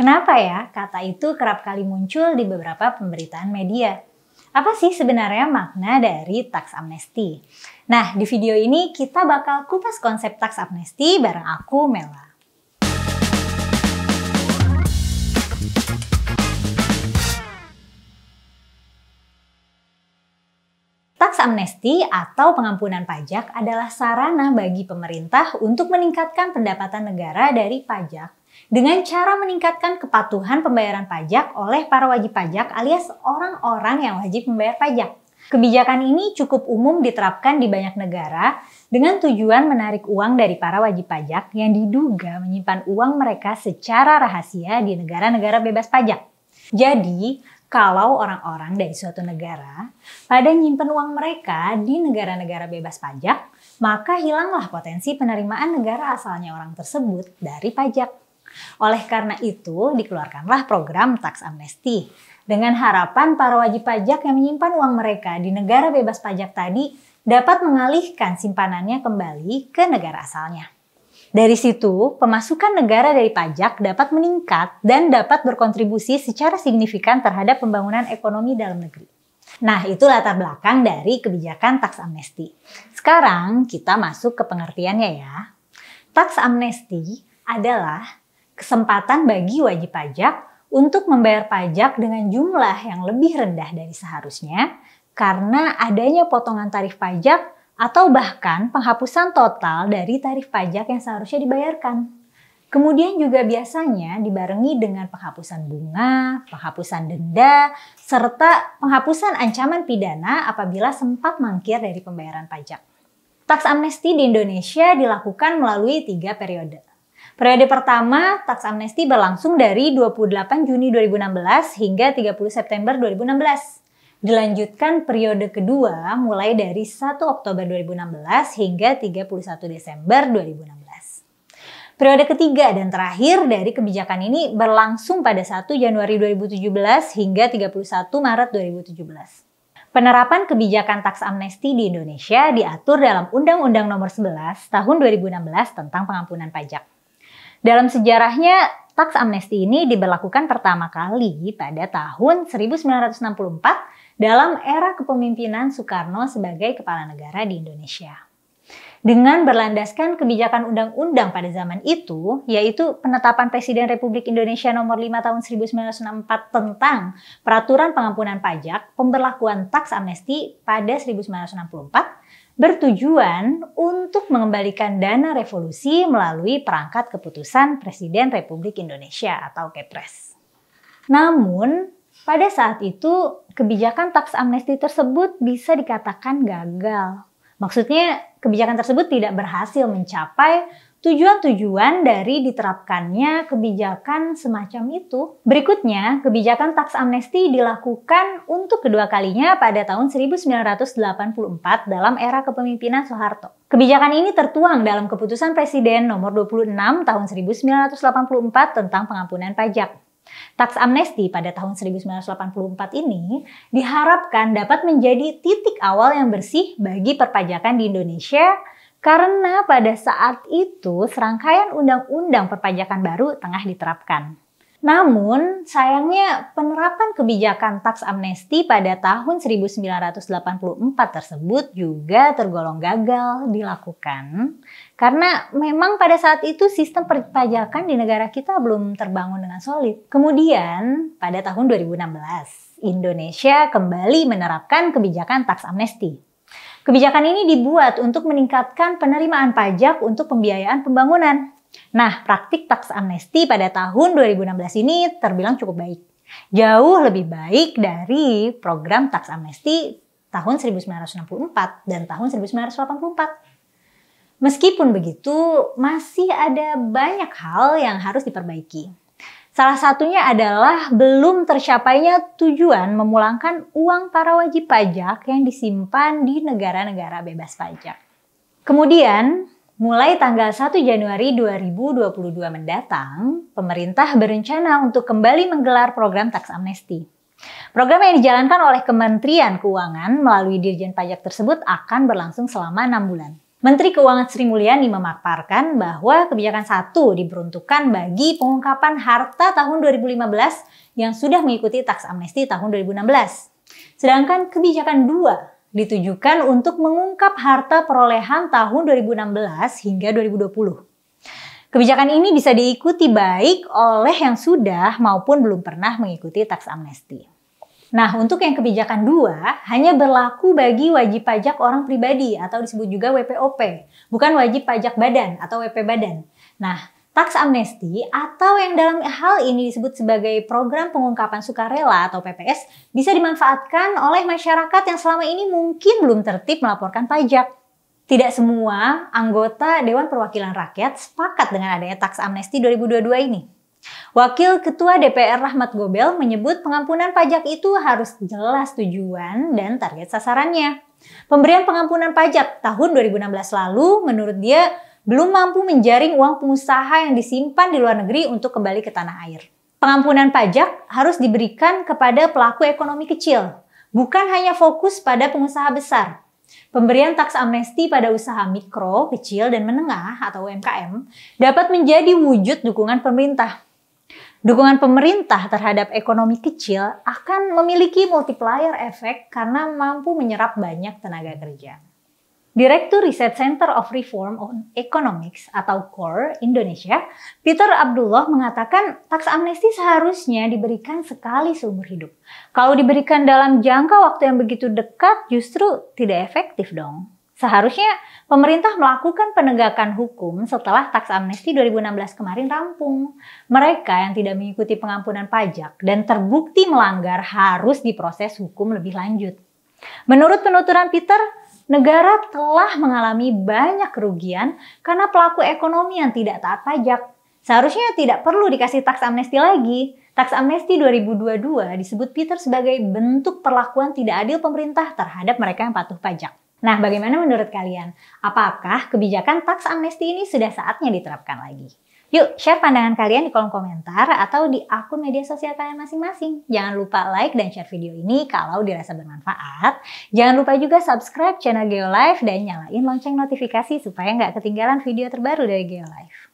Kenapa ya kata itu kerap kali muncul di beberapa pemberitaan media? Apa sih sebenarnya makna dari tax amnesty? Nah, di video ini kita bakal kupas konsep tax amnesty bareng aku, Mela. Tax amnesty atau pengampunan pajak adalah sarana bagi pemerintah untuk meningkatkan pendapatan negara dari pajak dengan cara meningkatkan kepatuhan pembayaran pajak oleh para wajib pajak alias orang-orang yang wajib membayar pajak. Kebijakan ini cukup umum diterapkan di banyak negara dengan tujuan menarik uang dari para wajib pajak yang diduga menyimpan uang mereka secara rahasia di negara-negara bebas pajak. Jadi, kalau orang-orang dari suatu negara pada nyimpen uang mereka di negara-negara bebas pajak, maka hilanglah potensi penerimaan negara asalnya orang tersebut dari pajak. Oleh karena itu, dikeluarkanlah program tax amnesty dengan harapan para wajib pajak yang menyimpan uang mereka di negara bebas pajak tadi dapat mengalihkan simpanannya kembali ke negara asalnya. Dari situ, pemasukan negara dari pajak dapat meningkat dan dapat berkontribusi secara signifikan terhadap pembangunan ekonomi dalam negeri. Nah, itu latar belakang dari kebijakan tax amnesty. Sekarang kita masuk ke pengertiannya ya. Tax amnesty adalah kesempatan bagi wajib pajak untuk membayar pajak dengan jumlah yang lebih rendah dari seharusnya karena adanya potongan tarif pajak atau bahkan penghapusan total dari tarif pajak yang seharusnya dibayarkan. Kemudian juga biasanya dibarengi dengan penghapusan bunga, penghapusan denda, serta penghapusan ancaman pidana apabila sempat mangkir dari pembayaran pajak. Tax amnesty di Indonesia dilakukan melalui 3 periode. Periode pertama, tax amnesty berlangsung dari 28 Juni 2016 hingga 30 September 2016. Dilanjutkan periode kedua mulai dari 1 Oktober 2016 hingga 31 Desember 2016. Periode ketiga dan terakhir dari kebijakan ini berlangsung pada 1 Januari 2017 hingga 31 Maret 2017. Penerapan kebijakan tax amnesty di Indonesia diatur dalam Undang-Undang Nomor 11 Tahun 2016 tentang pengampunan pajak. Dalam sejarahnya, tax amnesty ini diberlakukan pertama kali pada tahun 1964 dalam era kepemimpinan Soekarno sebagai kepala negara di Indonesia. Dengan berlandaskan kebijakan undang-undang pada zaman itu, yaitu penetapan Presiden Republik Indonesia Nomor 5 Tahun 1964 tentang Peraturan Pengampunan Pajak, pemberlakuan tax amnesty pada 1964 bertujuan untuk mengembalikan dana revolusi melalui perangkat keputusan Presiden Republik Indonesia atau Kepres. Namun, pada saat itu, kebijakan tax amnesty tersebut bisa dikatakan gagal. Maksudnya, kebijakan tersebut tidak berhasil mencapai tujuan-tujuan dari diterapkannya kebijakan semacam itu. Berikutnya, kebijakan tax amnesty dilakukan untuk kedua kalinya pada tahun 1984 dalam era kepemimpinan Soeharto. Kebijakan ini tertuang dalam Keputusan Presiden Nomor 26 Tahun 1984 tentang pengampunan pajak. Tax amnesty pada tahun 1984 ini diharapkan dapat menjadi titik awal yang bersih bagi perpajakan di Indonesia karena pada saat itu serangkaian undang-undang perpajakan baru tengah diterapkan. Namun, sayangnya penerapan kebijakan tax amnesty pada tahun 1984 tersebut juga tergolong gagal dilakukan karena memang pada saat itu sistem perpajakan di negara kita belum terbangun dengan solid. Kemudian, pada tahun 2016, Indonesia kembali menerapkan kebijakan tax amnesty. Kebijakan ini dibuat untuk meningkatkan penerimaan pajak untuk pembiayaan pembangunan. Nah, praktik tax amnesty pada tahun 2016 ini terbilang cukup baik. Jauh lebih baik dari program tax amnesty tahun 1964 dan tahun 1984. Meskipun begitu, masih ada banyak hal yang harus diperbaiki. Salah satunya adalah belum tercapainya tujuan memulangkan uang para wajib pajak yang disimpan di negara-negara bebas pajak. Kemudian, mulai tanggal 1 Januari 2022 mendatang, pemerintah berencana untuk kembali menggelar program tax amnesty. Program yang dijalankan oleh Kementerian Keuangan melalui Dirjen Pajak tersebut akan berlangsung selama 6 bulan. Menteri Keuangan Sri Mulyani memaparkan bahwa kebijakan 1 diperuntukkan bagi pengungkapan harta tahun 2015 yang sudah mengikuti taks amnesti tahun 2016. Sedangkan kebijakan 2 ditujukan untuk mengungkap harta perolehan tahun 2016 hingga 2020. Kebijakan ini bisa diikuti baik oleh yang sudah maupun belum pernah mengikuti taks amnesti. Nah, untuk yang kebijakan 2 hanya berlaku bagi wajib pajak orang pribadi atau disebut juga WPOP, bukan wajib pajak badan atau WP badan. Nah, taks amnesti atau yang dalam hal ini disebut sebagai program pengungkapan sukarela atau PPS bisa dimanfaatkan oleh masyarakat yang selama ini mungkin belum tertib melaporkan pajak. Tidak semua anggota Dewan Perwakilan Rakyat sepakat dengan adanya taks amnesti 2022 ini. Wakil Ketua DPR Rahmat Gobel menyebut pengampunan pajak itu harus jelas tujuan dan target sasarannya. Pemberian pengampunan pajak tahun 2016 lalu menurut dia belum mampu menjaring uang pengusaha yang disimpan di luar negeri untuk kembali ke tanah air. Pengampunan pajak harus diberikan kepada pelaku ekonomi kecil, bukan hanya fokus pada pengusaha besar. Pemberian taks amnesti pada usaha mikro, kecil, dan menengah atau UMKM dapat menjadi wujud dukungan pemerintah. Dukungan pemerintah terhadap ekonomi kecil akan memiliki multiplier efek karena mampu menyerap banyak tenaga kerja. Direktur Riset Center of Reform on Economics atau CORE Indonesia, Peter Abdullah mengatakan taks amnesti seharusnya diberikan sekali seumur hidup. Kalau diberikan dalam jangka waktu yang begitu dekat justru tidak efektif dong. Seharusnya pemerintah melakukan penegakan hukum setelah taks amnesti 2016 kemarin rampung. Mereka yang tidak mengikuti pengampunan pajak dan terbukti melanggar harus diproses hukum lebih lanjut. Menurut penuturan Peter, negara telah mengalami banyak kerugian karena pelaku ekonomi yang tidak taat pajak. Seharusnya tidak perlu dikasih taks amnesti lagi. Taks amnesti 2022 disebut Peter sebagai bentuk perlakuan tidak adil pemerintah terhadap mereka yang patuh pajak. Nah, bagaimana menurut kalian? Apakah kebijakan taks amnesti ini sudah saatnya diterapkan lagi? Yuk, share pandangan kalian di kolom komentar atau di akun media sosial kalian masing-masing. Jangan lupa like dan share video ini kalau dirasa bermanfaat. Jangan lupa juga subscribe channel Geolife dan nyalain lonceng notifikasi supaya nggak ketinggalan video terbaru dari Geolife.